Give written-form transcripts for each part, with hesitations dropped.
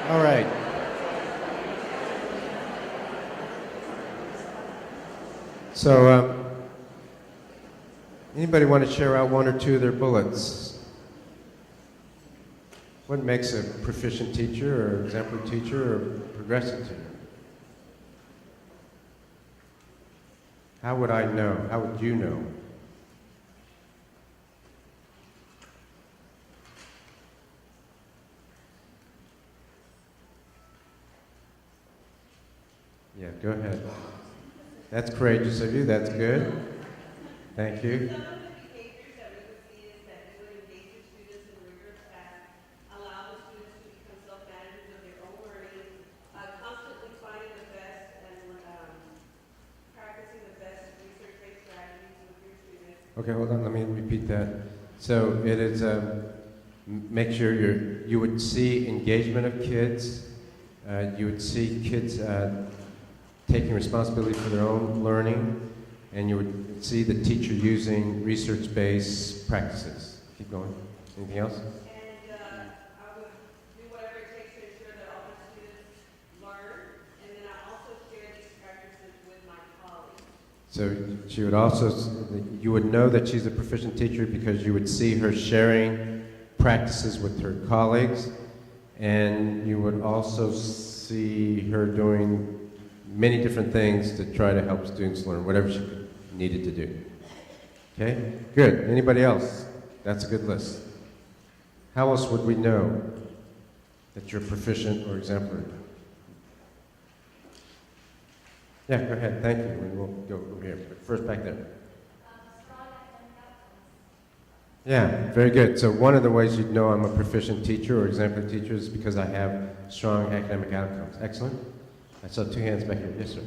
All right. So, anybody want to share out one or two of their bullets? What makes a proficient teacher or exemplary teacher or progressive teacher? How would I know? How would you know? Yeah, go ahead. That's courageous of you. That's good. Thank you. Some of the behaviors that we would see is that you would engage your students in rigorous tasks, allow the students to become self-managers of their own learning, constantly finding the best and practicing the best research-based strategies with your students. Okay, hold on. Let me repeat that. So it is make sure you would see engagement of kids. You would see kids taking responsibility for their own learning, and you would see the teacher using research-based practices. Keep going. Anything else? And I would do whatever it takes to ensure that all the students learn, and then I also share these practices with my colleagues. So she would also, you would know that she's a proficient teacher because you would see her sharing practices with her colleagues, and you would also see her doing many different things to try to help students learn, whatever she needed to do. Okay? Good. Anybody else? That's a good list. How else would we know that you're proficient or exemplary? Yeah, go ahead. Thank you. And we'll go over here. First back there. Yeah, very good. So one of the ways you'd know I'm a proficient teacher or exemplary teacher is because I have strong academic outcomes. Excellent. I saw two hands back here. Yes, sir.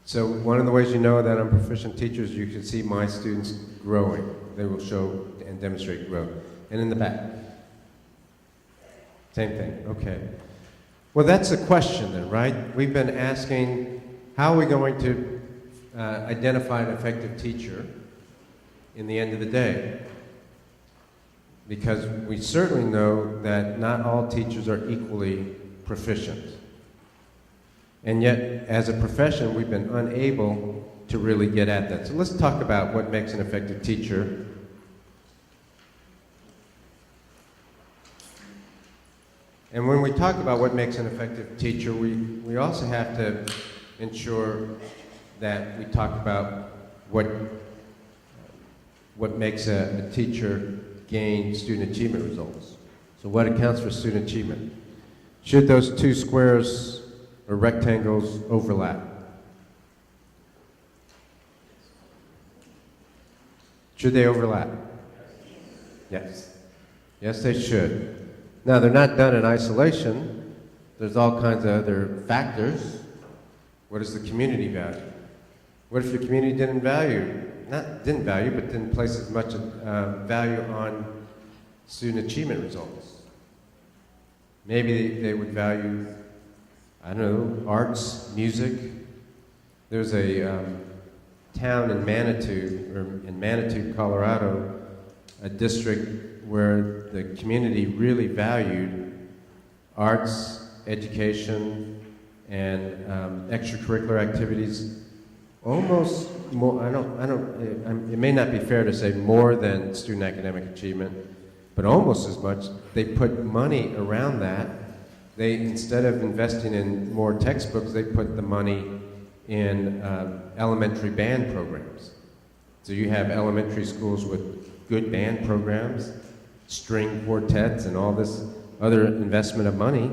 So one of the ways you know that I'm a proficient teacher is you can see my students growing. They will show and demonstrate growth. And in the back. Same thing. Okay. Well, that's a question then, right? We've been asking, how are we going to identify an effective teacher in the end of the day? Because we certainly know that not all teachers are equally proficient. And yet, as a profession, we've been unable to really get at that. So let's talk about what makes an effective teacher. And when we talk about what makes an effective teacher, we also have to ensure that we talk about what makes a teacher gain student achievement results. So what accounts for student achievement? Should those two squares or rectangles overlap? Should they overlap? Yes. Yes, they should. Now, they're not done in isolation. There's all kinds of other factors. What is the community value? What if your community didn't place as much value on student achievement results? Maybe they would value, I don't know, arts, music. There's a town in Manitou, Colorado, a district where the community really valued arts, education, and extracurricular activities almost more, it may not be fair to say more than student academic achievement, but almost as much. They put money around that. They, instead of investing in more textbooks, they put the money in elementary band programs. So you have elementary schools with good band programs, string quartets, and all this other investment of money.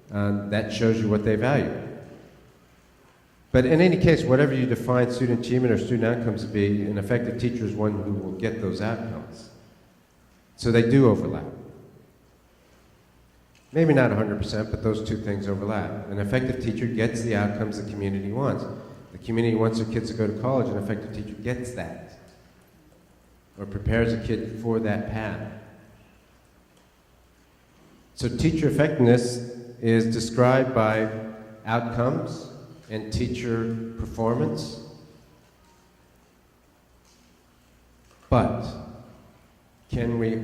That shows you what they value. But in any case, whatever you define student achievement or student outcomes to be, an effective teacher is one who will get those outcomes. So they do overlap. Maybe not 100%, but those two things overlap. An effective teacher gets the outcomes the community wants. The community wants their kids to go to college, an effective teacher gets that, or prepares a kid for that path. So teacher effectiveness is described by outcomes and teacher performance. But can we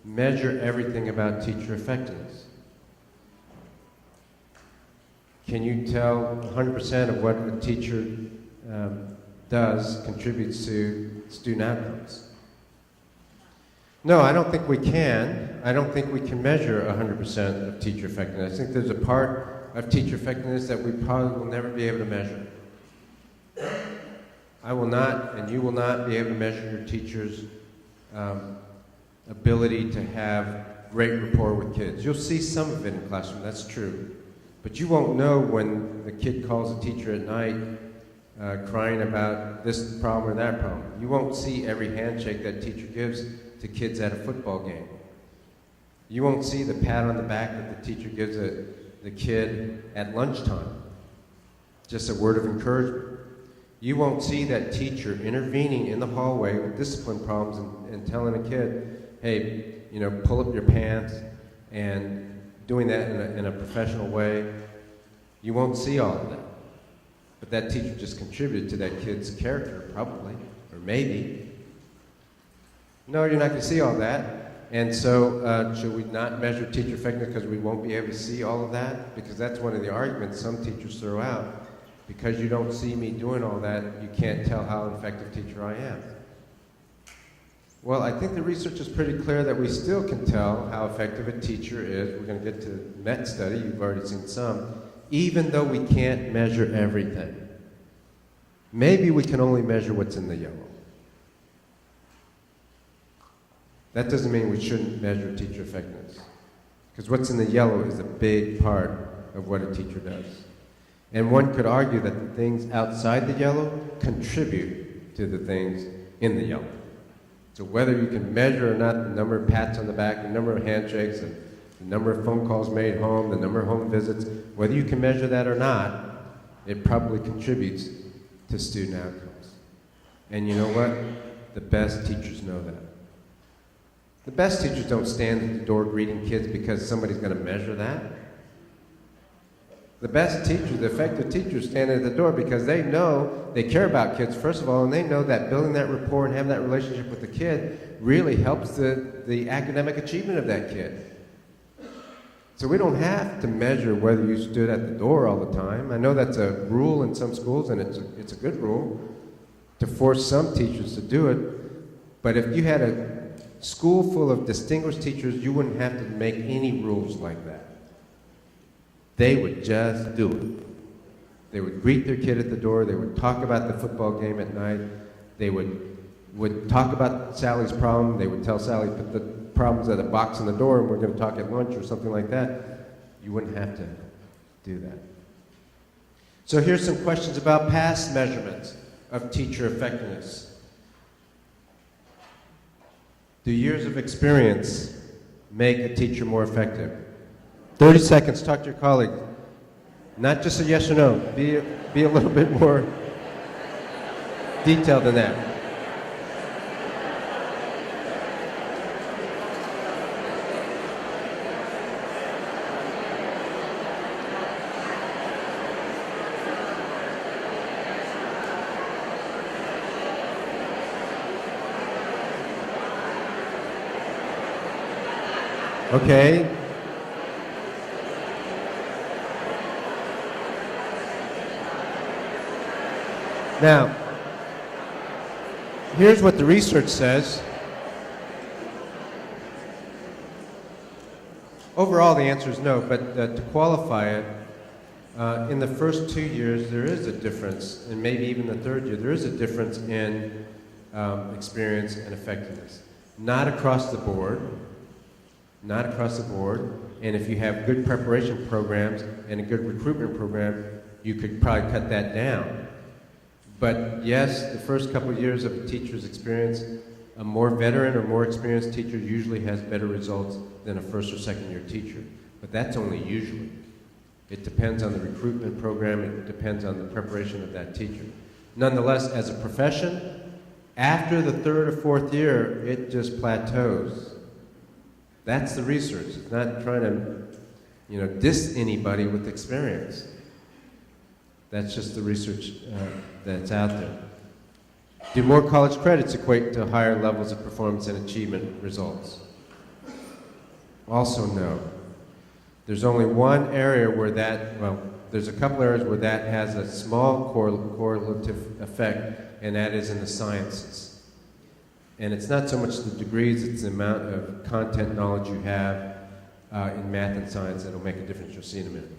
measure everything about teacher effectiveness? Can you tell 100% of what a teacher contributes to student outcomes? No, I don't think we can. I don't think we can measure 100% of teacher effectiveness. I think there's a part of teacher effectiveness that we probably will never be able to measure. I will not, and you will not be able to measure your teacher's ability to have great rapport with kids. You'll see some of it in the classroom, that's true. But you won't know when the kid calls a teacher at night crying about this problem or that problem. You won't see every handshake that teacher gives to kids at a football game. You won't see the pat on the back that the teacher gives the kid at lunchtime. Just a word of encouragement. You won't see that teacher intervening in the hallway with discipline problems and telling a kid, hey, you know, pull up your pants, and doing that in a professional way. You won't see all of that. But that teacher just contributed to that kid's character, probably, or maybe. No, you're not going to see all that. And so should we not measure teacher effectiveness because we won't be able to see all of that? Because that's one of the arguments some teachers throw out. Because you don't see me doing all that, you can't tell how effective teacher I am. Well, I think the research is pretty clear that we still can tell how effective a teacher is. We're going to get to the Met study, you've already seen some, even though we can't measure everything. Maybe we can only measure what's in the yellow. That doesn't mean we shouldn't measure teacher effectiveness. Because what's in the yellow is a big part of what a teacher does. And one could argue that the things outside the yellow contribute to the things in the yellow. So whether you can measure or not the number of pats on the back, the number of handshakes, and the number of phone calls made home, the number of home visits, whether you can measure that or not, it probably contributes to student outcomes. And you know what? The best teachers know that. The best teachers don't stand at the door greeting kids because somebody's going to measure that. The best teachers, the effective teachers, stand at the door because they know they care about kids, first of all, and they know that building that rapport and having that relationship with the kid really helps the academic achievement of that kid. So we don't have to measure whether you stood at the door all the time. I know that's a rule in some schools, and it's a good rule to force some teachers to do it. But if you had a school full of distinguished teachers, you wouldn't have to make any rules like that. They would just do it. They would greet their kid at the door. They would talk about the football game at night. They would talk about Sally's problem. They would tell Sally, put the problems at a box on the door and we're going to talk at lunch or something like that. You wouldn't have to do that. So here's some questions about past measurements of teacher effectiveness. Do years of experience make a teacher more effective? 30 seconds, talk to your colleague. Not just a yes or no. Be a little bit more detailed than that. Okay. Now, here's what the research says. Overall, the answer is no, but to qualify it, in the first 2 years, there is a difference, and maybe even the third year, there is a difference in experience and effectiveness. Not across the board, not across the board, and if you have good preparation programs and a good recruitment program, you could probably cut that down. But yes, the first couple of years of a teacher's experience, a more veteran or more experienced teacher usually has better results than a first or second year teacher. But that's only usually. It depends on the recruitment program, it depends on the preparation of that teacher. Nonetheless, as a profession, after the third or fourth year, it just plateaus. That's the research. It's not trying to, diss anybody with experience. That's just the research that's out there. Do more college credits equate to higher levels of performance and achievement results? Also no. There's only one area where that, well, there's a couple areas where that has a small correlative effect, and that is in the sciences. And it's not so much the degrees, it's the amount of content knowledge you have in math and science that'll make a difference. You'll see in a minute.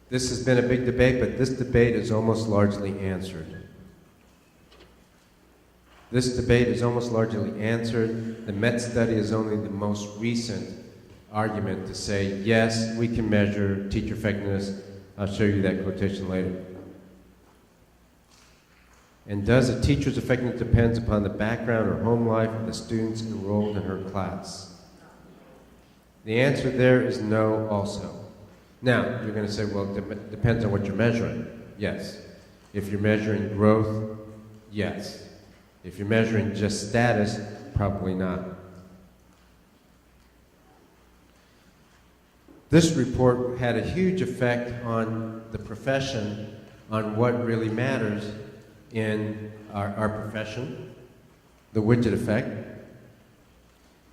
This has been a big debate, but this debate is almost largely answered. This debate is almost largely answered. The Met study is only the most recent argument to say, yes, we can measure teacher effectiveness. I'll show you that quotation later. And does a teacher's effectiveness depends upon the background or home life of the students enrolled in her class? The answer there is no also. Now, you're going to say, well, it depends on what you're measuring. Yes. If you're measuring growth, yes. If you're measuring just status, probably not. This report had a huge effect on the profession, on what really matters in our profession, the widget effect.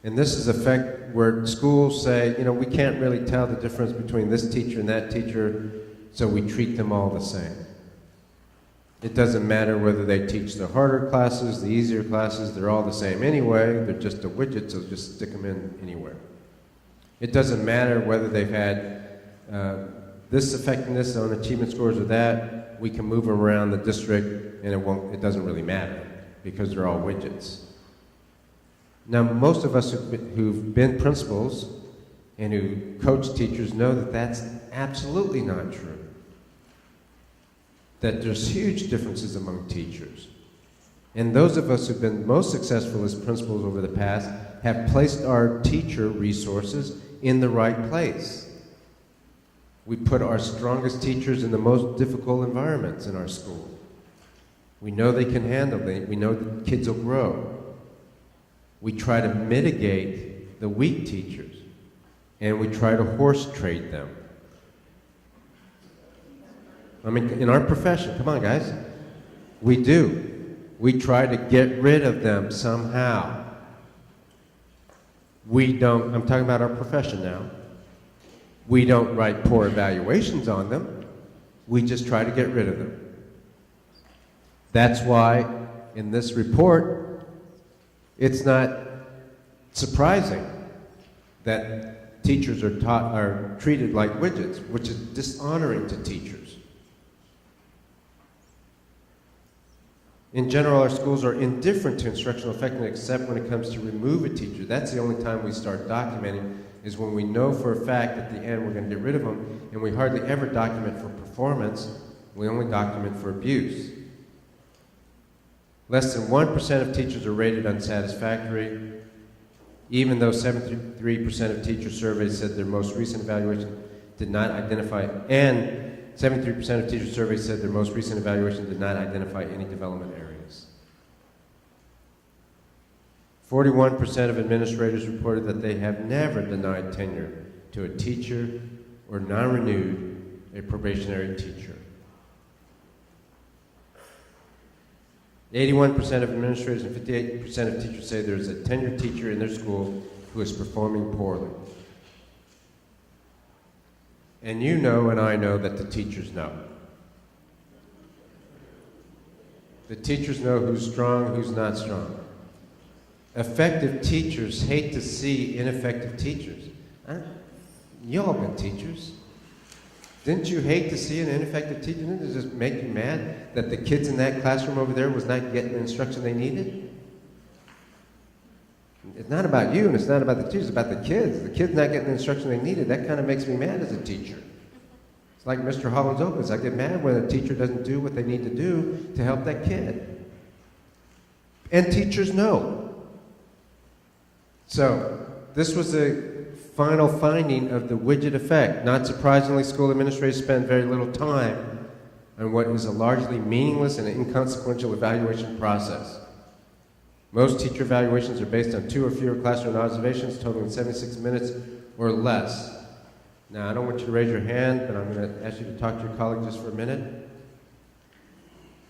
And this is effect where schools say, you know, we can't really tell the difference between this teacher and that teacher, so we treat them all the same. It doesn't matter whether they teach the harder classes, the easier classes, they're all the same anyway. They're just a widget, so just stick them in anywhere. It doesn't matter whether they've had this effectiveness on achievement scores or that. We can move them around the district, and it doesn't really matter because they're all widgets. Now, most of us who've been principals and who coach teachers know that that's absolutely not true. That there's huge differences among teachers. And those of us who've been most successful as principals over the past have placed our teacher resources in the right place. We put our strongest teachers in the most difficult environments in our school. We know they can handle it. We know that kids will grow. We try to mitigate the weak teachers, and we try to horse trade them. I mean, in our profession, come on guys, we do. We try to get rid of them somehow. We don't, I'm talking about our profession now. We don't write poor evaluations on them. We just try to get rid of them. That's why in this report, it's not surprising that teachers are treated like widgets, which is dishonoring to teachers. In general, our schools are indifferent to instructional effectiveness except when it comes to remove a teacher. That's the only time we start documenting, is when we know for a fact at the end we're going to get rid of them, and we hardly ever document for performance. We only document for abuse. Less than 1% of teachers are rated unsatisfactory, even though 73% of teachers surveyed said their most recent evaluation did not identify, and 73% of teachers surveyed said their most recent evaluation did not identify any development areas. 41% of administrators reported that they have never denied tenure to a teacher or non-renewed a probationary teacher. 81% of administrators and 58% of teachers say there's a tenured teacher in their school who is performing poorly. And you know and I know that the teachers know. The teachers know who's strong, who's not strong. Effective teachers hate to see ineffective teachers. You all been teachers. Didn't you hate to see an ineffective teacher? Didn't it just make you mad that the kids in that classroom over there was not getting the instruction they needed? It's not about you and it's not about the teachers, it's about the kids. The kids not getting the instruction they needed, that kind of makes me mad as a teacher. It's like Mr. Holland's Opus. I get mad when a teacher doesn't do what they need to do to help that kid. And teachers know. So, this was the final finding of the widget effect. Not surprisingly, school administrators spend very little time on what is a largely meaningless and inconsequential evaluation process. Most teacher evaluations are based on 2 or fewer classroom observations totaling 76 minutes or less. Now, I don't want you to raise your hand, but I'm going to ask you to talk to your colleague just for a minute.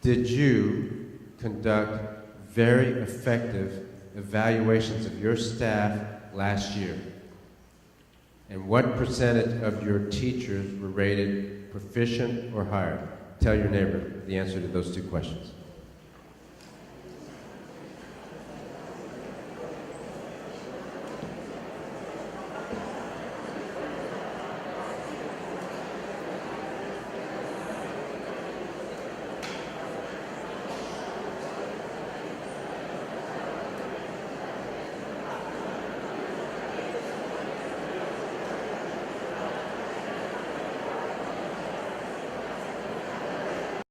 Did you conduct very effective evaluations of your staff last year? And what percentage of your teachers were rated proficient or higher? Tell your neighbor the answer to those two questions.